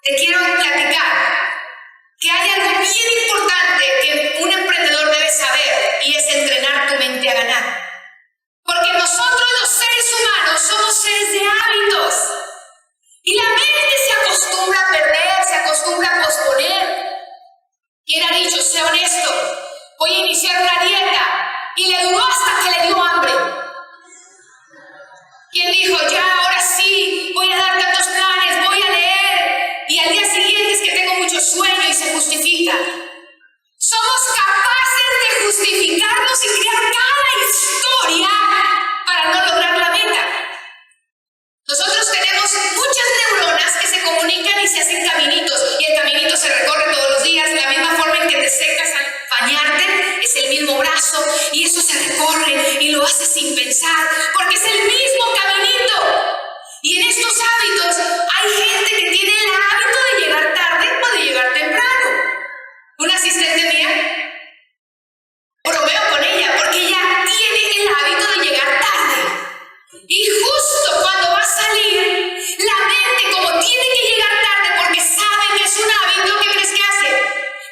te quiero platicar que hay algo bien importante que un emprendedor debe saber, y es entrenar tu mente a ganar. Porque nosotros los seres humanos somos seres de hábitos. Y la mente se acostumbra a perder, se acostumbra a posponer. ¿Quién ha dicho, sé honesto, voy a iniciar una dieta? Y le duró hasta que le dio hambre. ¿Quién dijo, ya, ahora sí, voy a dar tantos planes, voy a leer? Y al día siguiente es que tengo mucho sueño y se justifica. Somos capaces de justificarnos y crear cada historia para no lograr la meta. Nosotros tenemos muchas neuronas que se comunican y se hacen caminitos, y el caminito se recorre todos los días, de la misma forma en que te secas al bañarte, es el mismo brazo, y eso se recorre y lo haces sin pensar, porque es el mismo caminito. Y en estos hábitos hay gente que tiene el hábito de llegar tarde o de llegar temprano. Una asistente mía, bromeo con ella porque ella tiene el hábito de llegar tarde. Y justo cuando va a salir, la mente, como tiene que llegar tarde porque sabe que es un hábito, ¿qué crees que hace?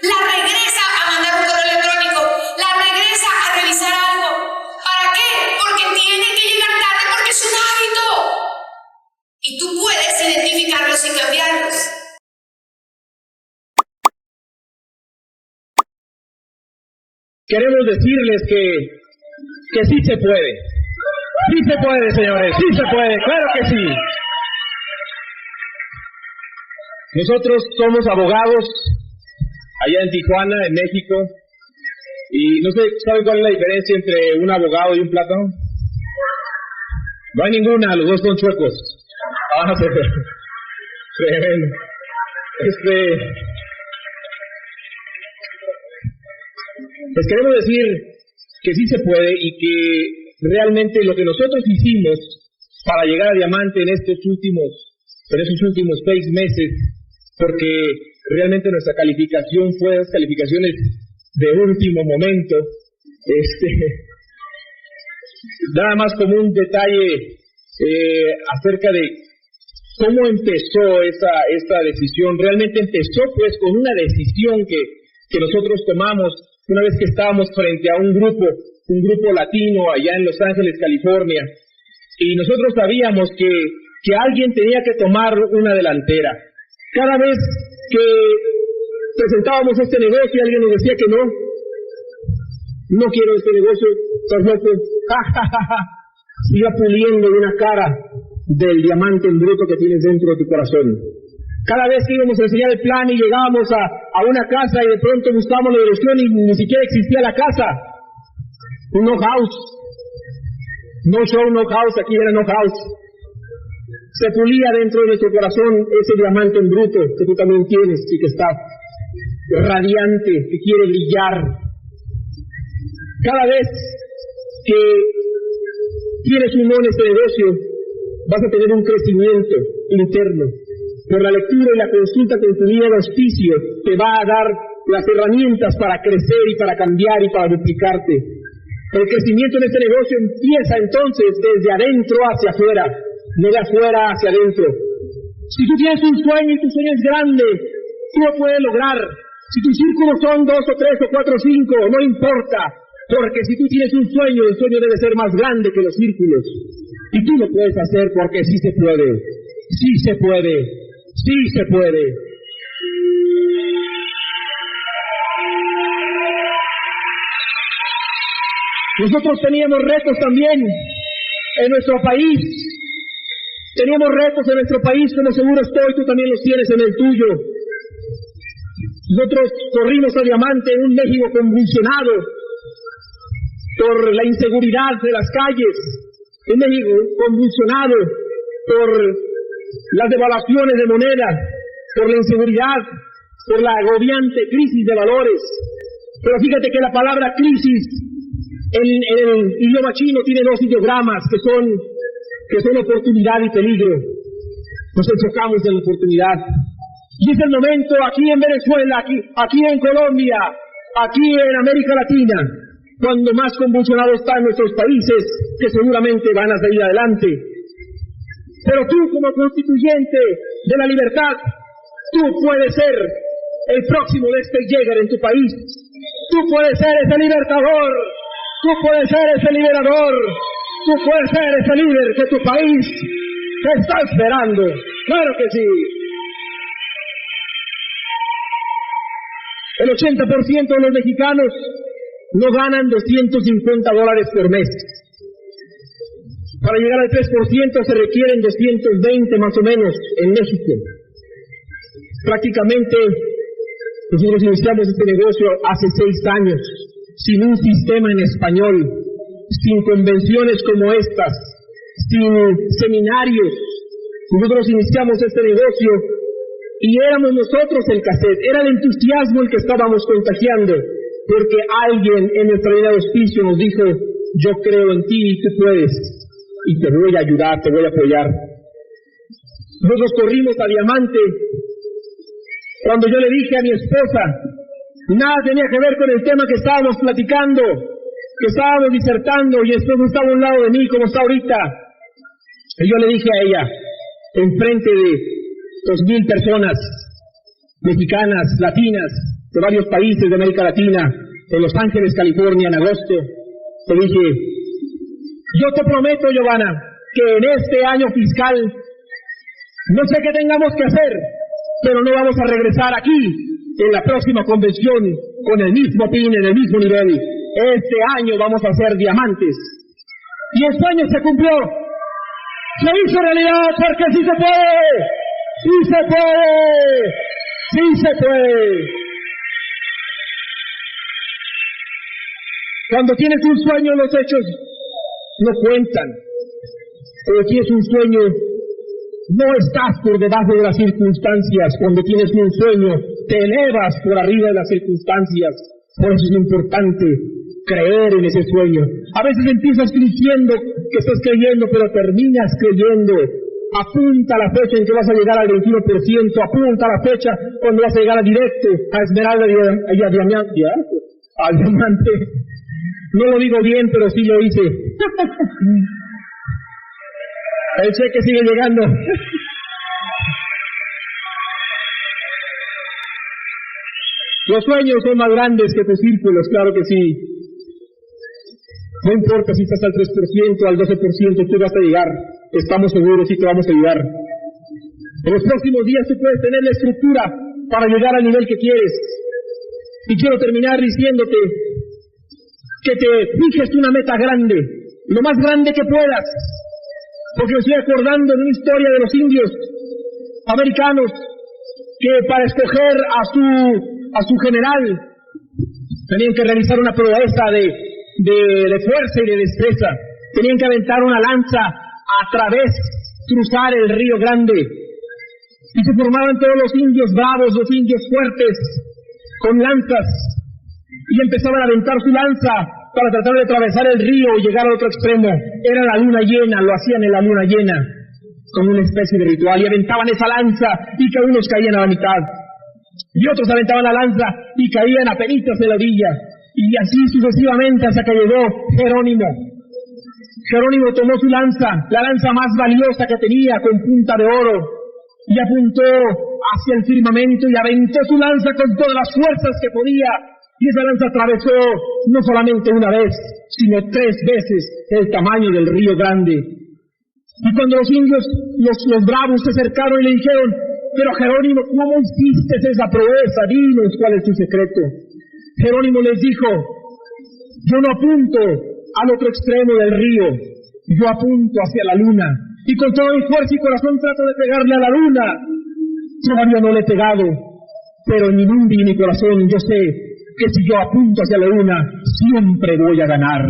La regresa a mandar un correo electrónico, la regresa a revisar algo. ¿Para qué? Porque tiene que llegar tarde porque es un hábito. Y tú puedes identificarlos y cambiarlos. Queremos decirles que sí se puede. Sí se puede, señores, sí se puede, claro que sí. Nosotros somos abogados allá en Tijuana, en México, y no sé, ¿saben cuál es la diferencia entre un abogado y un plátano? No hay ninguna, los dos son chuecos. Ah, tremendo. Les queremos decir que sí se puede y que realmente lo que nosotros hicimos para llegar a diamante en esos últimos 6 meses, porque realmente nuestra calificación fue las calificaciones de último momento, nada más como un detalle acerca de cómo empezó esta decisión. Realmente empezó pues con una decisión que nosotros tomamos una vez que estábamos frente a un grupo latino allá en Los Ángeles, California, y nosotros sabíamos que alguien tenía que tomar una delantera. Cada vez que presentábamos este negocio, alguien nos decía que no quiero este negocio, estás loco, iba puliendo una cara del diamante en bruto que tienes dentro de tu corazón. Cada vez que íbamos a enseñar el plan y llegábamos a una casa y de pronto buscábamos la dirección y ni siquiera existía la casa. No house. No show, no house, aquí era no house. Se pulía dentro de nuestro corazón ese diamante en bruto que tú también tienes y que está radiante, que quiere brillar. Cada vez que tienes un no en este negocio, vas a tener un crecimiento interno. Por la lectura y la consulta con tu guía de auspicio te va a dar las herramientas para crecer y para cambiar y para duplicarte. El crecimiento en este negocio empieza entonces desde adentro hacia afuera, no de afuera hacia adentro. Si tú tienes un sueño y tu sueño es grande, tú lo puedes lograr. Si tus círculos son 2 o 3 o 4 o 5, no importa, porque si tú tienes un sueño, el sueño debe ser más grande que los círculos. Y tú lo puedes hacer porque sí se puede, sí se puede. Sí se puede. Nosotros teníamos retos también en nuestro país. Teníamos retos en nuestro país, como seguro estoy, tú también los tienes en el tuyo. Nosotros corrimos a diamante en un México convulsionado por la inseguridad de las calles, un México convulsionado por las devaluaciones de moneda, por la inseguridad, por la agobiante crisis de valores. Pero fíjate que la palabra crisis en el idioma chino tiene 2 ideogramas que son oportunidad y peligro. Nos enfocamos en la oportunidad. Y es el momento aquí en Venezuela, aquí en Colombia, aquí en América Latina, cuando más convulsionados están nuestros países, que seguramente van a salir adelante. Pero tú, como constituyente de la libertad, Tú puedes ser el próximo Lester Yeager en tu país. Tú puedes ser ese libertador. Tú puedes ser ese liberador. Tú puedes ser ese líder que tu país te está esperando. Claro que sí. El 80% de los mexicanos no ganan $250 por mes. Para llegar al 3% se requieren 220 más o menos en México. Prácticamente nosotros iniciamos este negocio hace 6 años, sin un sistema en español, sin convenciones como estas, sin seminarios. Nosotros iniciamos este negocio y éramos nosotros el cassette, era el entusiasmo el que estábamos contagiando, porque alguien en nuestra vida de auspicio nos dijo: yo creo en ti y tú puedes, y te voy a ayudar, te voy a apoyar. Nosotros corrimos a diamante. Cuando yo le dije a mi esposa, nada tenía que ver con el tema que estábamos platicando, que estábamos disertando, y esposa estaba a un lado de mí como está ahorita. Y yo le dije a ella, enfrente de 2,000 personas, mexicanas, latinas, de varios países de América Latina, en Los Ángeles, California, en agosto, le dije: yo te prometo, Giovanna, que en este año fiscal, no sé qué tengamos que hacer, pero no vamos a regresar aquí en la próxima convención con el mismo pin, en el mismo nivel. Este año vamos a hacer diamantes. Y el sueño se cumplió. Se hizo realidad, porque sí se puede. Sí se puede. Sí se puede. Cuando tienes un sueño, los hechos no cuentan. Cuando tienes un sueño, no estás por debajo de las circunstancias. Cuando tienes un sueño, te elevas por arriba de las circunstancias. Por eso es importante creer en ese sueño. A veces empiezas diciendo que estás creyendo, pero terminas creyendo. Apunta la fecha en que vas a llegar al 21%. Apunta la fecha cuando vas a llegar a directo, a Esmeralda y a Diamante. A Diamante. No lo digo bien, pero sí lo hice. El cheque sigue llegando. Los sueños son más grandes que tus círculos, claro que sí. No importa si estás al 3%, al 12%, tú vas a llegar. Estamos seguros y te vamos a ayudar. En los próximos días tú puedes tener la estructura para llegar al nivel que quieres. Y quiero terminar diciéndote que te fijes una meta grande, lo más grande que puedas. Porque me estoy acordando de una historia de los indios americanos que para escoger a su general tenían que realizar una proeza de fuerza y de destreza. Tenían que aventar una lanza cruzar el río Grande. Y se formaban todos los indios bravos, los indios fuertes, con lanzas. Y empezaban a aventar su lanza para tratar de atravesar el río y llegar al otro extremo. Era la luna llena, lo hacían en la luna llena, como una especie de ritual, y aventaban esa lanza y que unos caían a la mitad, y otros aventaban la lanza y caían apenitas de la orilla, y así sucesivamente hasta que llegó Jerónimo. Jerónimo tomó su lanza, la lanza más valiosa que tenía, con punta de oro, y apuntó hacia el firmamento y aventó su lanza con todas las fuerzas que podía. Y esa lanza atravesó no solamente una vez, sino 3 veces el tamaño del río Grande. Y cuando los indios, los bravos se acercaron y le dijeron: pero Jerónimo, ¿cómo hiciste esa proeza? Dinos cuál es tu secreto. Jerónimo les dijo: yo no apunto al otro extremo del río, yo apunto hacia la luna. Y con toda mi fuerza y corazón trato de pegarle a la luna. Todavía no le he pegado, pero en mi mente y mi corazón yo sé que si yo apunto hacia la luna, siempre voy a ganar.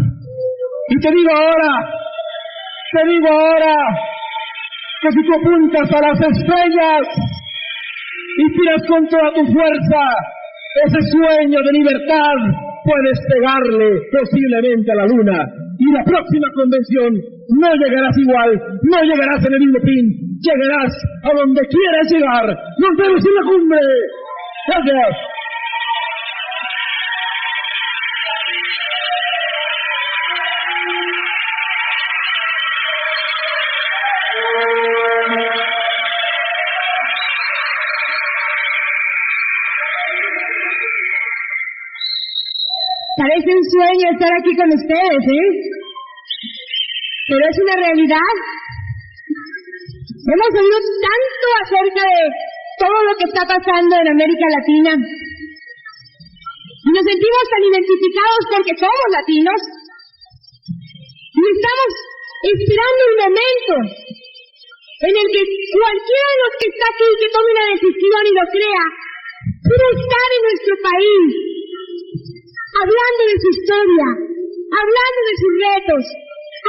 Y te digo ahora, que si tú apuntas a las estrellas y tiras con toda tu fuerza ese sueño de libertad, puedes pegarle posiblemente a la luna. Y la próxima convención no llegarás igual, no llegarás en el mismo pin, llegarás a donde quieras llegar. Nos vemos en la cumbre. Gracias. Parece un sueño estar aquí con ustedes, ¿eh? Pero es una realidad. Hemos oído tanto acerca de todo lo que está pasando en América Latina. Y nos sentimos tan identificados porque somos latinos. Y estamos esperando el momento en el que cualquiera de los que está aquí que tome una decisión y lo crea, pueda estar en nuestro país, hablando de su historia, hablando de sus retos,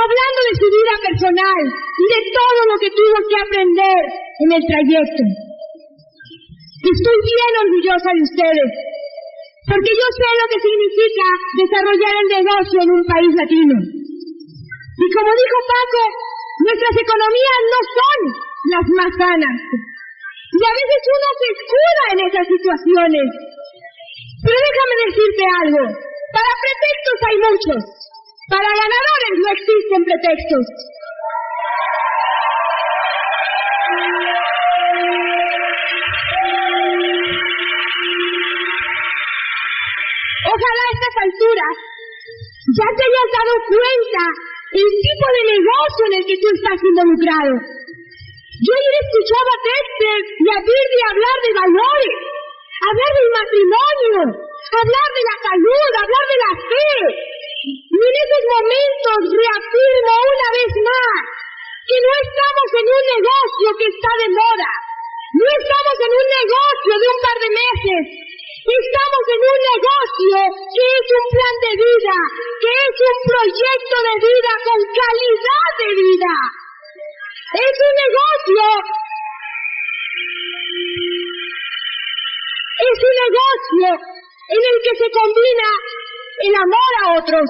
hablando de su vida personal y de todo lo que tuvo que aprender en el trayecto. Estoy bien orgullosa de ustedes, porque yo sé lo que significa desarrollar el negocio en un país latino. Y como dijo Paco, nuestras economías no son las más sanas. Y a veces uno se escuda en esas situaciones. Pero déjame decirte algo. Para pretextos hay muchos. Para ganadores no existen pretextos. Ojalá a estas alturas ya te hayas dado cuenta el tipo de negocio en el que tú estás involucrado. Yo ayer escuchaba a Dexter y a Birdie hablar de valores, hablar del matrimonio, hablar de la salud, hablar de la fe. Y en esos momentos reafirmo una vez más que no estamos en un negocio que está de moda, no estamos en un negocio de un par de meses. Estamos en un negocio que es un plan de vida, que es un proyecto de vida con calidad de vida. Es un negocio en el que se combina el amor a otros,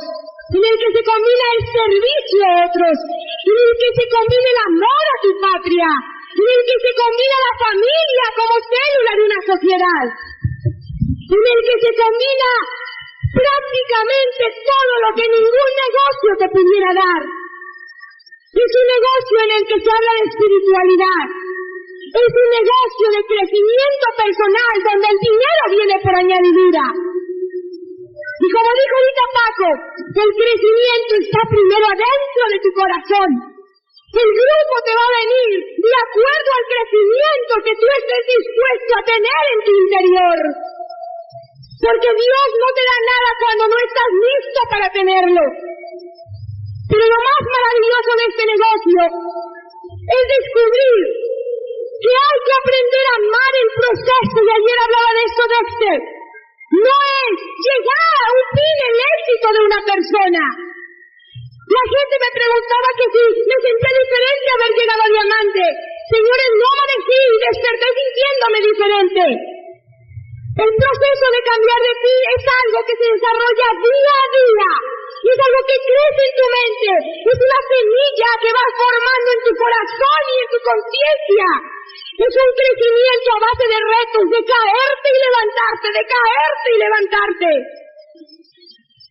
en el que se combina el servicio a otros, en el que se combina el amor a tu patria, en el que se combina la familia como célula de una sociedad, en el que se combina prácticamente todo lo que ningún negocio te pudiera dar. Es un negocio en el que se habla de espiritualidad. Es un negocio de crecimiento personal donde el dinero viene por añadidura. Y como dijo ahorita Paco, el crecimiento está primero adentro de tu corazón. El grupo te va a venir de acuerdo al crecimiento que tú estés dispuesto a tener en tu interior. Porque Dios no te da nada cuando no estás listo para tenerlo. Pero lo más maravilloso de este negocio es descubrir que hay que aprender a amar el proceso, y ayer hablaba de esto Dexter. No es llegar a un fin el éxito de una persona. La gente me preguntaba que si me sentía diferente haber llegado a diamante. Señores, no amanecí y desperté sintiéndome diferente. El proceso de cambiar de ti es algo que se desarrolla día a día. Y es algo que crece en tu mente. Es una semilla que vas formando en tu corazón y en tu conciencia. Es un crecimiento a base de retos, de caerte y levantarte, de caerte y levantarte.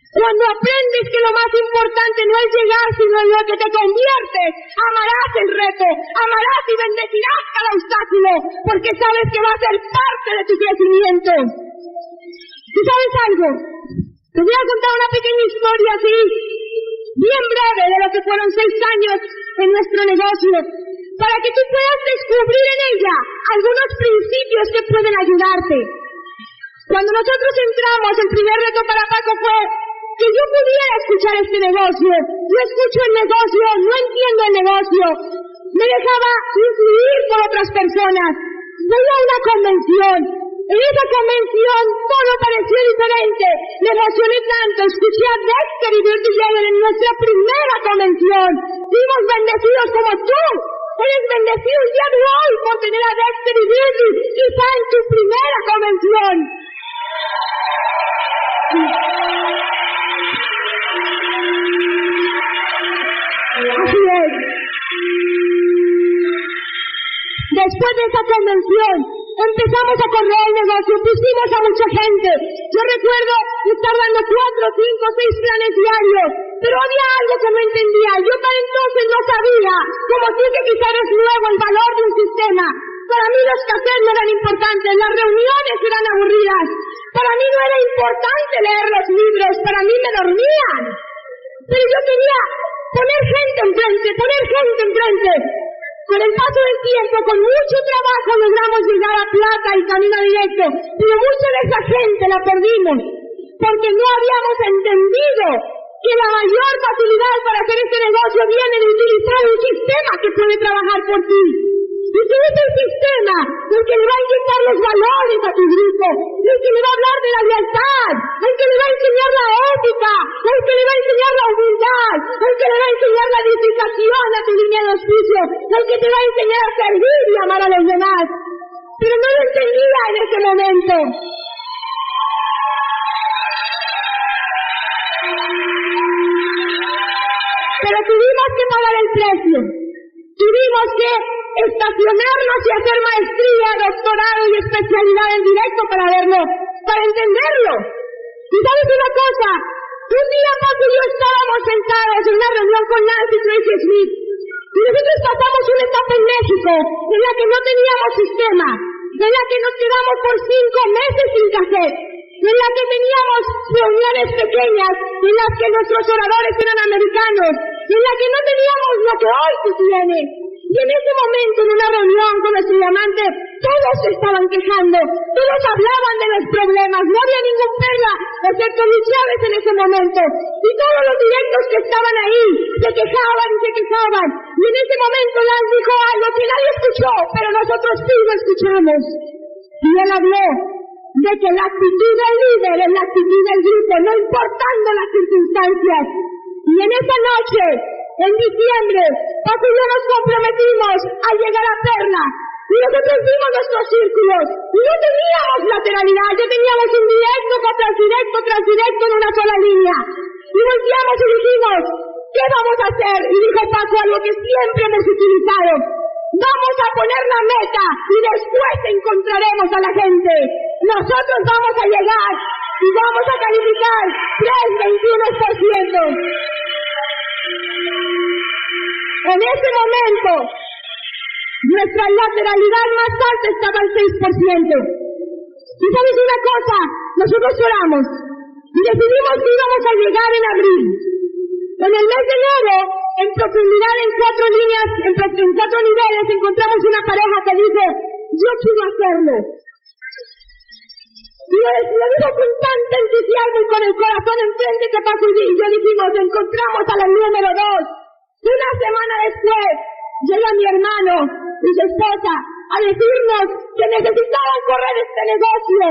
Cuando aprendes que lo más importante no es llegar, sino en lo que te conviertes, amarás el reto, amarás y bendecirás cada obstáculo, porque sabes que va a ser parte de tu crecimiento. ¿Y sabes algo? Te voy a contar una pequeña historia así, bien breve, de lo que fueron 6 años en nuestro negocio, para que tú puedas descubrir en ella algunos principios que pueden ayudarte. Cuando nosotros entramos, el primer reto para Paco fue que yo pudiera escuchar este negocio. Yo escucho el negocio, no entiendo el negocio. Me dejaba influir por otras personas. Voy a una convención. En esa convención todo pareció diferente. Me emocioné tanto. Escuché a Dexter y Birdie Jagger en nuestra primera convención. Fuimos bendecidos como tú. Eres bendecido el día de hoy por tener a Dexter y Birdie quizá en tu primera convención. Así es. Después de esa convención, empezamos a correr el negocio, pusimos a mucha gente. Yo recuerdo estar dando 4, 5, 6 planes diarios, pero había algo que no entendía. Yo para entonces no sabía, como tú que quizás eres nuevo, el valor de un sistema. Para mí los cafés no eran importantes, las reuniones eran aburridas. Para mí no era importante leer los libros, para mí me dormían. Pero yo quería poner gente enfrente. Con el paso del tiempo, con mucho trabajo, logramos llegar a Plata y Camino Directo, pero mucha de esa gente la perdimos, porque no habíamos entendido que la mayor facilidad para hacer este negocio viene de utilizar un sistema que puede trabajar por ti. Y que es el sistema el que le va a inyectar los valores a tu grupo, el que le va a hablar de la lealtad, el que le va a enseñar la ética, el que le va a enseñar la humildad, el que le va a enseñar la edificación a tu línea de auspicio, el que te va a enseñar a servir y amar a los demás. Pero no lo entendía en ese momento. Pero tuvimos que pagar el precio. Tuvimos que estacionarnos y hacer maestría, doctorado y especialidad en directo para verlo, para entenderlo. Y sabes una cosa, un día Paco y yo estábamos sentados en una reunión con Nancy Tracy Smith, y nosotros pasamos una etapa en México en la que no teníamos sistema, en la que nos quedamos por 5 meses sin cassette, en la que teníamos reuniones pequeñas, en las que nuestros oradores eran americanos, en la que no teníamos lo que hoy tú tienes. Y en ese momento, en una reunión con nuestro diamante, todos se estaban quejando, todos hablaban de los problemas, no había ningún perla, excepto Luis Chávez en ese momento. Y todos los directos que estaban ahí se quejaban. Y en ese momento Lance dijo algo que nadie escuchó, pero nosotros sí lo escuchamos. Y él habló de que la actitud del líder es la actitud del grupo, no importando las circunstancias. Y en esa noche, en diciembre, Paco y yo nos comprometimos a llegar a Perla. Y nosotros vimos nuestros círculos. Y no teníamos lateralidad, ya teníamos un directo tras directo en una sola línea. Y volteamos y dijimos, ¿qué vamos a hacer? Y dijo Paco algo que siempre hemos utilizado. Vamos a poner la meta y después encontraremos a la gente. Nosotros vamos a llegar y vamos a calificar 3,21%. En ese momento, nuestra lateralidad más alta estaba al 6%. Y sabes una cosa, nosotros oramos y decidimos que íbamos a llegar en abril. En el mes de enero, en profundidad en 4 líneas, en 4 niveles, encontramos una pareja que dice, yo quiero hacerlo. Y lo dijo con tanto entusiasmo y con el corazón enfrente que Paco y yo dijimos, encontramos a la número 2. Una semana después, llega mi hermano y su esposa a decirnos que necesitaban correr este negocio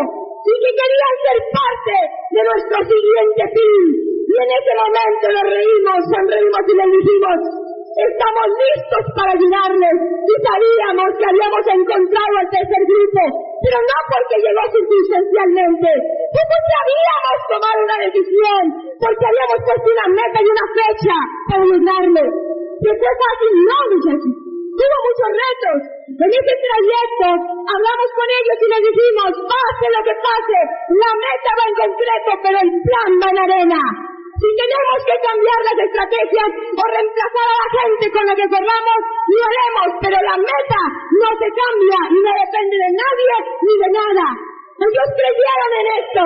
y que querían ser parte de nuestro siguiente fin. Y en ese momento nos reímos, sonreímos y les dijimos, estamos listos para ayudarles. Y sabíamos que habíamos encontrado al tercer grupo, pero no porque llegó circunstancialmente, fue porque habíamos tomado una decisión, porque habíamos puesto una meta y una fecha para lograrlo. ¿Que fue fácil? No, muchachos. Hubo muchos retos. En ese trayecto hablamos con ellos y les dijimos, pase lo que pase, la meta va en concreto, pero el plan va en arena. Si tenemos que cambiar las estrategias o reemplazar a la gente con la que corramos, lo haremos, pero la meta no se cambia y no depende de nadie ni de nada. Ellos creyeron en esto.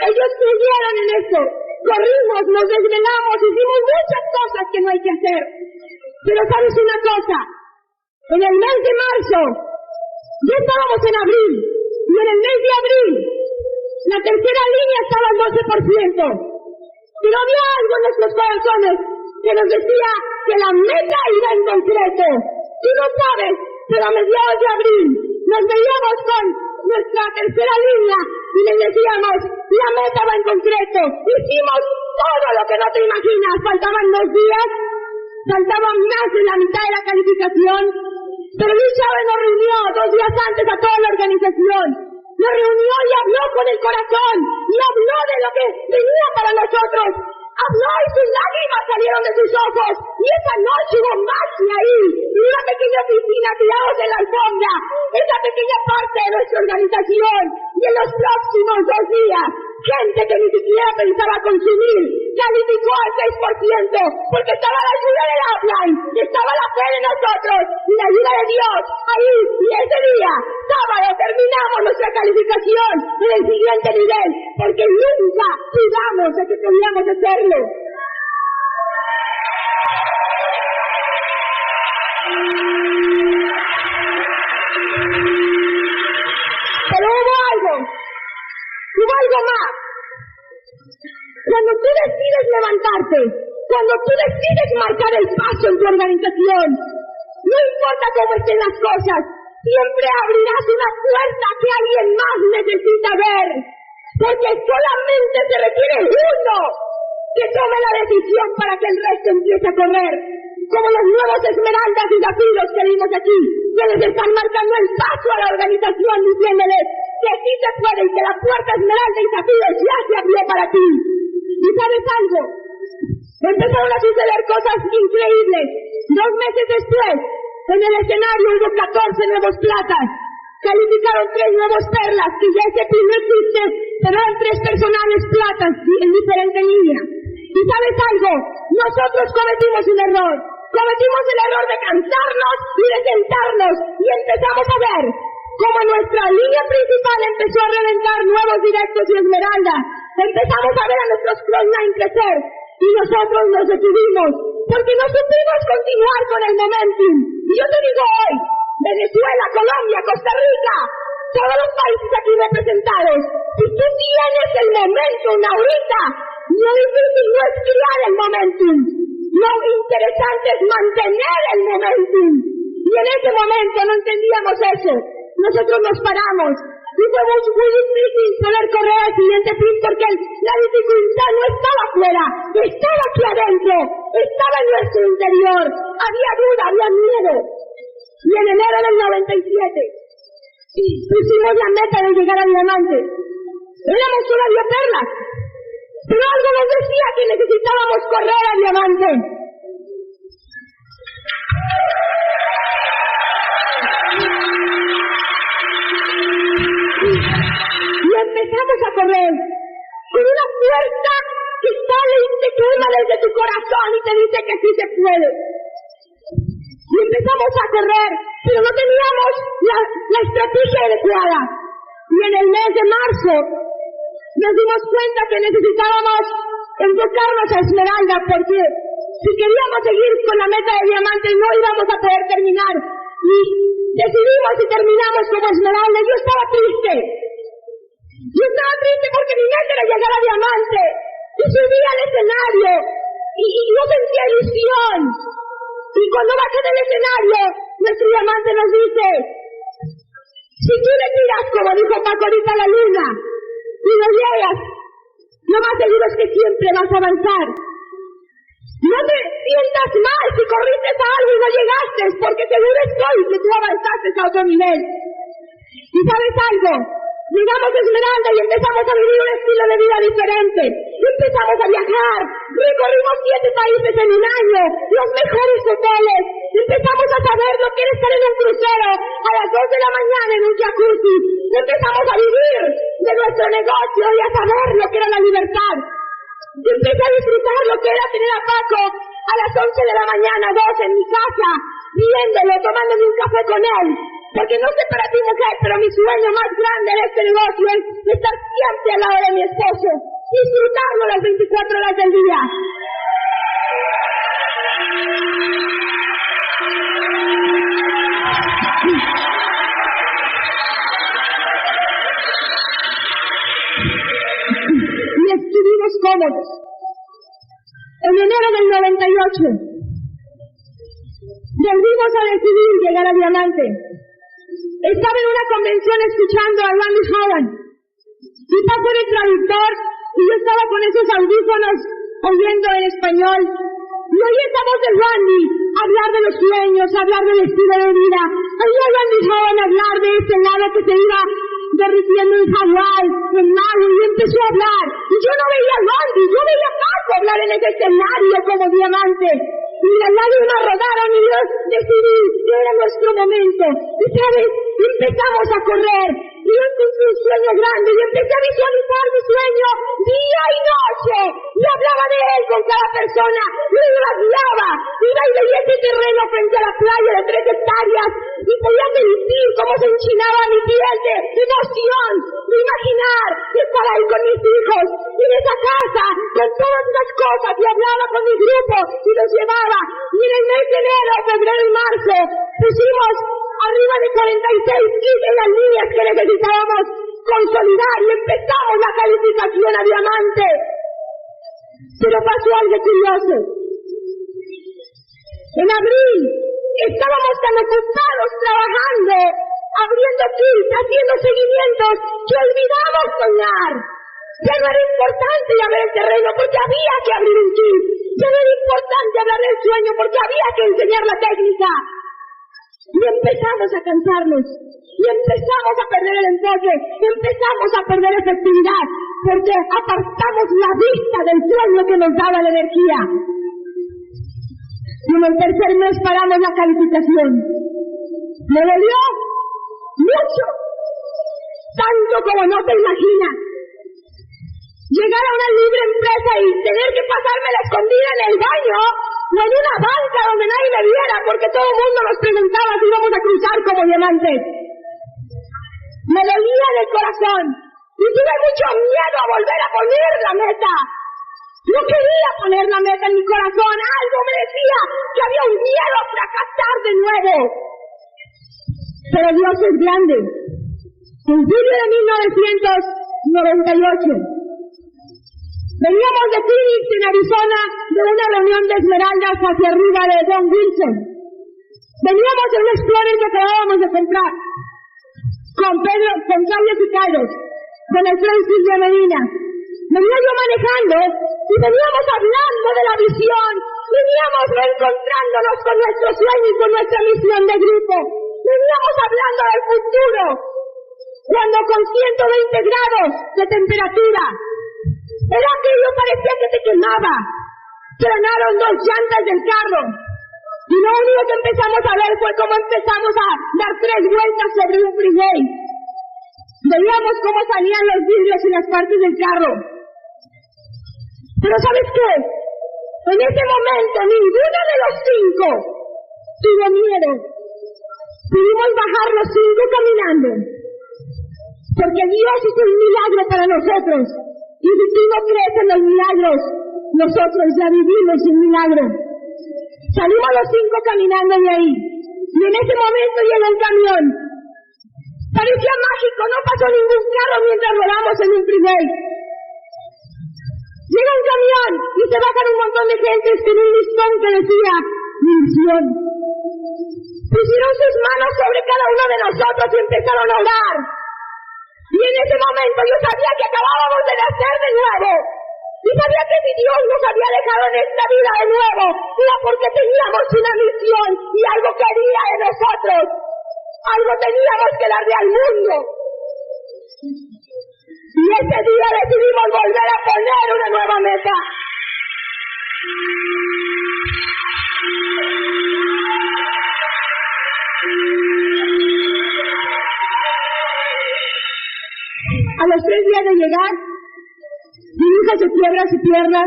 Ellos creyeron en esto. Corrimos, nos desvelamos, hicimos muchas cosas que no hay que hacer. Pero sabes una cosa, en el mes de marzo, ya estábamos en abril, y en el mes de abril, la tercera línea estaba al 12%. Pero había algo en nuestros corazones que nos decía que la meta iba en concreto. Tú no sabes, pero a mediados de abril nos veíamos con nuestra tercera línea y les decíamos, la meta va en concreto. Hicimos todo lo que no te imaginas. Faltaban 2 días, faltaban más de la mitad de la calificación, pero Luis Chávez nos reunió 2 días antes a toda la organización. Nos reunió y habló con el corazón y habló de lo que venía para nosotros. Habló y sus lágrimas salieron de sus ojos. Y esa noche hubo magia ahí. Y una pequeña oficina tirados en la alfombra. Esa pequeña parte de nuestra organización. Y en los próximos 2 días gente que ni siquiera pensaba consumir, calificó al 6%, porque estaba la ayuda del offline, estaba la fe de nosotros y la ayuda de Dios ahí. Y ese día, sábado, terminamos nuestra calificación en el siguiente nivel, porque nunca dudamos de que podíamos hacerlo. Pero hubo algo más. Cuando tú decides levantarte, cuando tú decides marcar el paso en tu organización, no importa cómo estén las cosas, siempre abrirás una puerta que alguien más necesita ver, porque solamente se requiere uno que tome la decisión para que el resto empiece a correr, como los nuevos esmeraldas y zafiros que vimos aquí, que les están marcando el paso a la organización diciéndoles que sí se puede y que la puerta esmeralda y zafiros ya se abrió para ti. ¿Y sabes algo? Empezaron a suceder cosas increíbles. 2 meses después, en el escenario hubo 14 nuevos platas. Calificaron 3 nuevos perlas, que ya ese no existe, pero eran 3 personales platas en diferente línea. ¿Y sabes algo? Nosotros cometimos un error. Cometimos el error de cansarnos y de sentarnos, y empezamos a ver cómo nuestra línea principal empezó a reventar nuevos directos y esmeraldas. Empezamos a ver a nuestros crossline crecer, y nosotros nos detuvimos, porque no supimos continuar con el momentum. Y yo te digo hoy, Venezuela, Colombia, Costa Rica, todos los países aquí representados, si tú tienes el momentum ahorita, lo difícil no es criar el momentum, lo interesante es mantener el momentum. Y en ese momento no entendíamos eso. Nosotros nos paramos y fue muy difícil poder correr al siguiente pin, porque la dificultad no estaba afuera, estaba aquí adentro, estaba en nuestro interior. Había duda, había miedo. Y en enero del 97 pusimos la meta de llegar a diamante. Éramos todavía perlas, pero algo nos decía que necesitábamos correr a diamante. Y empezamos a correr con una fuerza que sale y te quema desde tu corazón y te dice que sí se puede. Y empezamos a correr, pero no teníamos la estrategia adecuada. Y en el mes de marzo nos dimos cuenta que necesitábamos enfocarnos a Esmeralda, porque si queríamos seguir con la meta de diamante no íbamos a poder terminar. Y decidimos y terminamos como Esmeralda. Yo estaba triste porque mi meta era llegar a diamante. Y subí al escenario y no sentía ilusión. Y cuando bajé del escenario, nuestro diamante nos dice: si tú le tiras, como dijo Paco ahorita, a la luna y no llegas, lo más seguro es que siempre vas a avanzar. No te sientas mal si corriste a algo y no llegaste, porque seguro estoy que tú avanzaste a otro nivel. ¿Y sabes algo? Llegamos a Esmeralda y empezamos a vivir un estilo de vida diferente. Empezamos a viajar, recorrimos 7 países en un año, los mejores hoteles. Empezamos a saber lo que era estar en un crucero a las 2 de la mañana en un jacuzzi. Empezamos a vivir de nuestro negocio y a saber lo que era la libertad. Empecé a disfrutar lo que era tener a Paco a las 11 de la mañana, 2 en mi casa, viéndolo, tomándome un café con él. Porque no sé para ti, mujer, pero mi sueño más grande de este negocio es estar siempre al lado de mi esposo, disfrutarlo las 24 horas del día. Y estuvimos cómodos. En enero del 98 volvimos a decidir llegar a diamante. Estaba en una convención escuchando a Randy Holland y Paco era el traductor y yo estaba con esos audífonos oyendo en español y oí esa voz de Randy hablar de los sueños, hablar del estilo de vida. Oí a Randy Holland hablar de ese lado que se iba derritiendo en Hawái, en Maui, y empezó a hablar y yo no veía a Randy, yo veía a Paco hablar en ese escenario como diamante. Y las lágrimas rodaron y yo decidí que era nuestro momento. Y sabes, empezamos a correr. Y yo encontré un sueño grande y empecé a visualizar mi sueño persona, yo la guiaba, iba y veía ese terreno frente a la playa de 3 hectáreas y podía sentir cómo se enchinaba mi piel de emoción, de imaginar estar ahí con mis hijos, y en esa casa, con todas esas cosas, y hablaba con mi grupo y los llevaba, y en el mes de enero, febrero y marzo pusimos arriba de 46 kits en las líneas que necesitábamos consolidar y empezamos la calificación a diamante. Pero pasó algo curioso. En abril estábamos tan ocupados trabajando, abriendo kits, haciendo seguimientos, que olvidamos soñar. Ya no era importante ya ver el terreno porque había que abrir un kit. Ya no era importante hablar del sueño porque había que enseñar la técnica. Y empezamos a cansarnos, y empezamos a perder el enfoque, empezamos a perder efectividad, porque apartamos la vista del sueño que nos daba la energía. Y en el tercer mes paramos la calificación. Me dolió mucho, tanto como no te imaginas. Llegar a una libre empresa y tener que pasarme la escondida en el baño, o en una banca donde nadie me viera, porque todo el mundo nos preguntaba si íbamos a cruzar como diamantes. Me dolía en el corazón y tuve mucho miedo a volver a poner la meta. No quería poner la meta en mi corazón, algo me decía que había un miedo a fracasar de nuevo. Pero Dios es grande. En julio de 1998, veníamos de Phoenix, en Arizona, de una reunión de esmeraldas hacia arriba de Don Wilson. Veníamos en un Explorer que acabábamos de comprar, con Pedro, con Claudia Sicarios, con el Francis de Medina. Venía yo manejando y veníamos hablando de la visión, veníamos reencontrándonos con nuestro sueño y con nuestra misión de grupo. Veníamos hablando del futuro, cuando con 120 grados de temperatura, era aquello, parecía que te quemaba. Tronaron 2 llantas del carro. Y lo único que empezamos a ver fue cómo empezamos a dar 3 vueltas sobre un freeway. Veíamos cómo salían los vidrios y las partes del carro. Pero ¿sabes qué? En ese momento, ninguno de los 5 tuvo miedo. Pudimos bajar los 5 caminando. Porque Dios hizo un milagro para nosotros. Y si tú no crees en los milagros, nosotros ya vivimos un milagro. Salimos los 5 caminando de ahí. Y en ese momento llega el camión. Parecía mágico, no pasó ningún carro mientras rodamos en un freeway. Llega un camión y se bajan un montón de gente con un listón que decía misión. Pusieron sus manos sobre cada uno de nosotros y empezaron a orar. Y en ese momento yo sabía que acabábamos de nacer de nuevo. Y sabía que si Dios nos había dejado en esta vida de nuevo, era porque teníamos una misión y algo quería de nosotros. Algo teníamos que darle al mundo. Y ese día decidimos volver a poner una nueva meta. A los 3 días de llegar, mi hija se quiebra su pierna.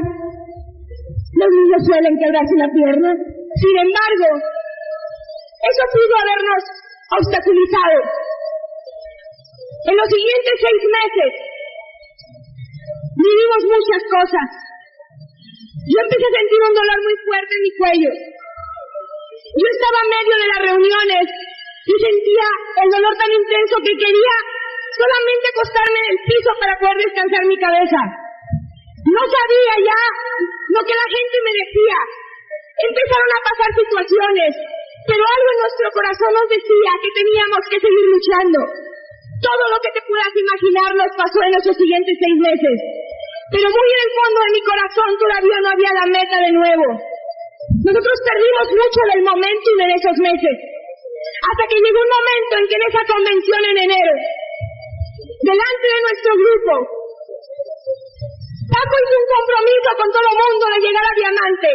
Los niños suelen quebrarse la pierna. Sin embargo, eso pudo habernos obstaculizado. En los siguientes 6 meses, vivimos muchas cosas. Yo empecé a sentir un dolor muy fuerte en mi cuello. Yo estaba en medio de las reuniones y sentía el dolor tan intenso que quería solamente acostarme en el piso para poder descansar mi cabeza. No sabía ya lo que la gente me decía. Empezaron a pasar situaciones, pero algo en nuestro corazón nos decía que teníamos que seguir luchando. Todo lo que te puedas imaginar nos pasó en esos siguientes 6 meses. Pero muy en el fondo de mi corazón todavía no había la meta de nuevo. Nosotros perdimos mucho del momentum en esos meses. Hasta que llegó un momento en que en esa convención en enero, delante de nuestro grupo, Paco hizo un compromiso con todo el mundo de llegar a diamante.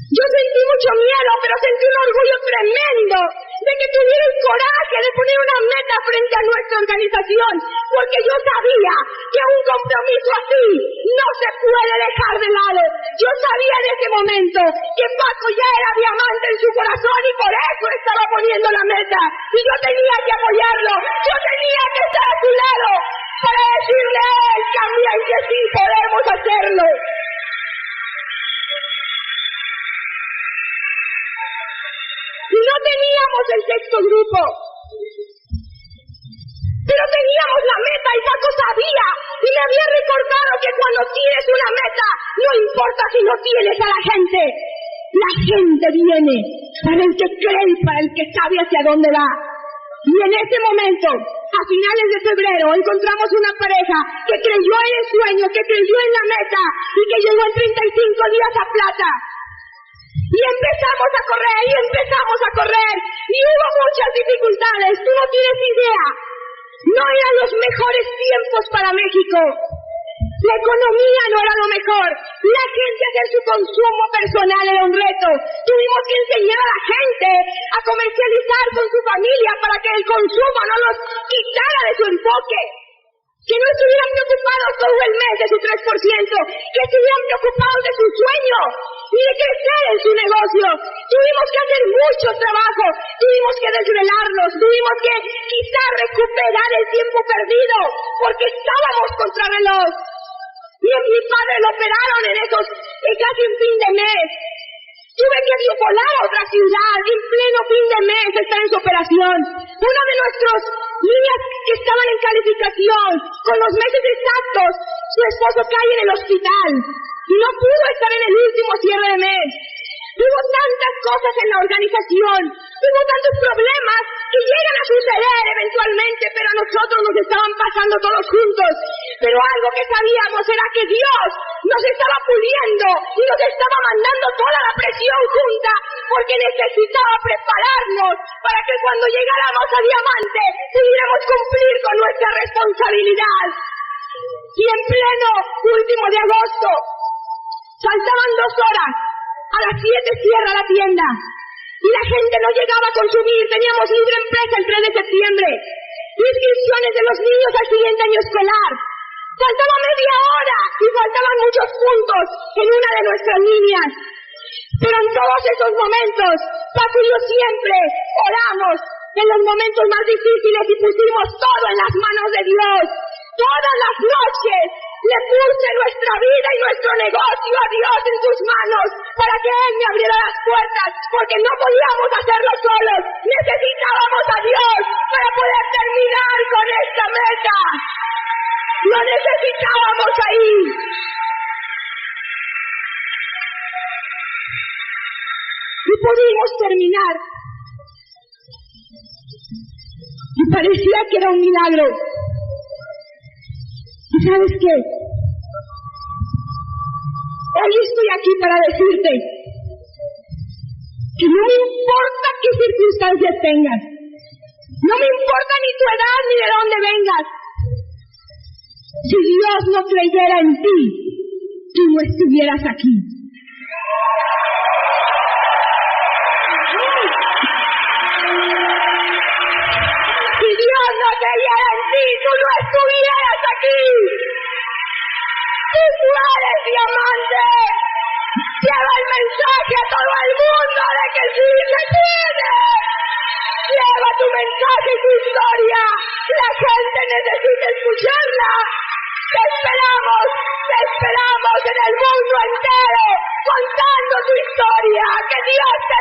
Yo sentí mucho miedo, pero sentí un orgullo tremendo de que tuviera el coraje de poner una meta frente a nuestra organización, porque yo sabía que un compromiso así no se puede dejar de lado. Yo sabía en ese momento que Paco ya era diamante en su corazón y por eso estaba poniendo la meta. Y yo tenía que apoyarlo, yo tenía que estar a su lado para decirle a él también que sí podemos hacerlo. No teníamos el sexto grupo, pero teníamos la meta y Paco sabía y me había recordado que cuando tienes una meta, no importa si no tienes a la gente viene para el que cree y para el que sabe hacia dónde va. Y en ese momento, a finales de febrero, encontramos una pareja que creyó en el sueño, que creyó en la meta y que llegó en 35 días a Plata. Y empezamos a correr, y hubo muchas dificultades, tú no tienes idea. No eran los mejores tiempos para México. La economía no era lo mejor. La gente hacer su consumo personal era un reto. Tuvimos que enseñar a la gente a comercializar con su familia para que el consumo no los quitara de su enfoque. Que no estuvieran preocupados todo el mes de su 3%, que estuvieran preocupados de su sueño y de crecer en su negocio. Tuvimos que hacer mucho trabajo, tuvimos que desvelarnos, tuvimos que quizá recuperar el tiempo perdido, porque estábamos contra reloj. Y a mi padre lo operaron casi en fin de mes. Tuve que volar a otra ciudad, en pleno fin de mes estar en su operación. Uno de nuestros niñas que estaban en calificación, con los meses exactos, su esposo cae en el hospital y no pudo estar en el último cierre de mes. Hubo tantas cosas en la organización, hubo tantos problemas que llegan a suceder eventualmente, pero a nosotros nos estaban pasando todos juntos. Pero algo que sabíamos era que Dios nos estaba puliendo y nos estaba mandando toda la presión junta, porque necesitaba prepararnos para que cuando llegáramos a diamante pudiéramos cumplir con nuestra responsabilidad. Y en pleno último de agosto, faltaban 2 horas. A las 7 cierra la tienda y la gente no llegaba a consumir. Teníamos libre empresa el 3 de septiembre. Inscripciones de los niños al siguiente año escolar. Faltaba media hora y faltaban muchos puntos en una de nuestras líneas. Pero en todos esos momentos, Paco y yo siempre oramos en los momentos más difíciles y pusimos todo en las manos de Dios. Todas las noches le puse nuestra vida y nuestro negocio a Dios en sus manos para que Él me abriera las puertas, porque no podíamos hacerlo solos. Necesitábamos a Dios para poder terminar con esta meta. Lo necesitábamos ahí. Y pudimos terminar. Y parecía que era un milagro. ¿Y sabes qué? Hoy estoy aquí para decirte que no me importa qué circunstancias tengas, no me importa ni tu edad ni de dónde vengas. Si Dios no creyera en ti, tú no estuvieras aquí. Si Dios no creyera en ti, tú no estuvieras aquí. Tú eres diamante. Lleva el mensaje a todo el mundo de que sí se puede. Lleva tu mensaje y tu historia. La gente necesita escucharla. Te esperamos en el mundo entero, contando tu historia. Que Dios te